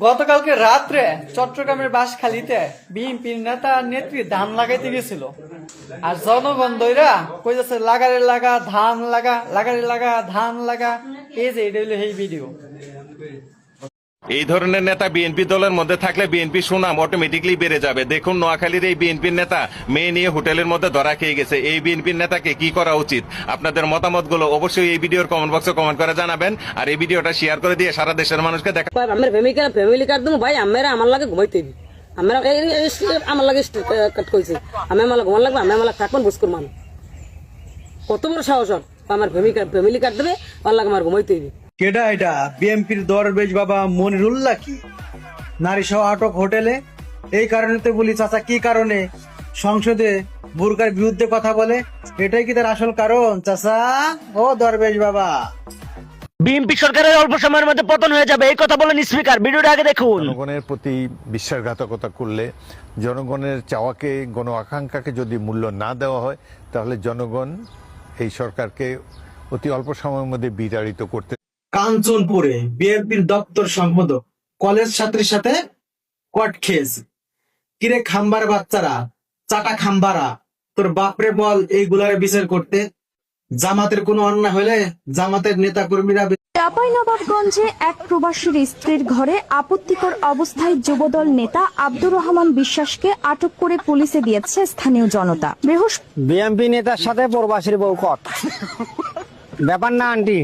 গতকালকে রাত্রে চট্টগ্রামের বাঁশখালীতে বিএনপির নেতা নেত্রী ধান লাগাইতে গেছিল, আর জনগণ দইরা কইতেছে লাগারে লাগা ধান লাগা, লাগারে লাগা ধান লাগা। এই যে এটা হলো এই ভিডিও। এই ধরনের নেতা বিএনপি দলের মধ্যে থাকলে বিএনপি সুনাম অটোমেটিকলি বেড়ে যাবে। দেখুন নোয়াখালীর এই বিএনপির নেতা মেয়ে নিয়ে হোটেলের মধ্যে ধরা খেয়ে গেছে। এই বিএনপির নেতাকে কি করা উচিত? আপনাদের মতামতগুলো অবশ্যই এই ভিডিওর কমেন্ট বক্সে কমেন্ট করে জানাবেন, আর এই ভিডিওটা শেয়ার করে দিয়ে সারা দেশের মানুষকে দেখা। আমার ফ্যামিলি কার্ড দেবো ভাই, আমার লাগে ঘুমাইতে দিবি, আমার লাগে কাট কইছে, আমি আমার ঘুমান লাগবে, আমি আমার থাকবেন বুঝ করমান। কত বড় সাহস আমার ফ্যামিলি কার্ড দেবে, আমার লাগে আমার ঘুমাইতে দিবি। কেডা এটা? বিএনপির দরবেশ বাবা মনিরুল্লাহ কি নারী সহ আটক হোটেলে? এই কারণে তো বলি চাচা, কি কারণে সংসদে বুরকার বিরুদ্ধে কথা বলে? এটাই কি তার আসল কারণ চাচা? ও দরবেশ বাবা, বিএনপি সরকারের অল্প সময়ের মধ্যে পতন হয়ে যাবে এই কথা বলেন স্পিকার। ভিডিওটা আগে দেখুন। জনগণের প্রতি বিশ্বাসঘাতকতা করলে, জনগণের চাওয়াকে, গণ আকাঙ্ক্ষাকে যদি মূল্য না দেওয়া হয়, তাহলে জনগণ এই সরকারকে অতি অল্প সময়ের মধ্যে বিতাড়িত করতে। কাঞ্চনপুরে বিএনপির দপ্তর সম্পাদক কলেজ ছাত্রীর সাথে কট খেয়েছে। কিরে খাম্বার বাচ্চারা, চাটা খাম্বারা, তোর বাপরে বল এইগুলার বিচার করতে। জামাতের কোনো অন্যায় হলে জামাতের নেতা কর্মীরা। চাঁপাইনবাবগঞ্জে এক প্রবাসীর স্ত্রীর ঘরে আপত্তিকর অবস্থায় যুবদল নেতা আব্দুর রহমান বিশ্বাসকে আটক করে পুলিশে দিয়েছে স্থানীয় জনতা। বিএনপি নেতার সাথে প্রবাসীর বউ কট ব্যাপার না আন্টি।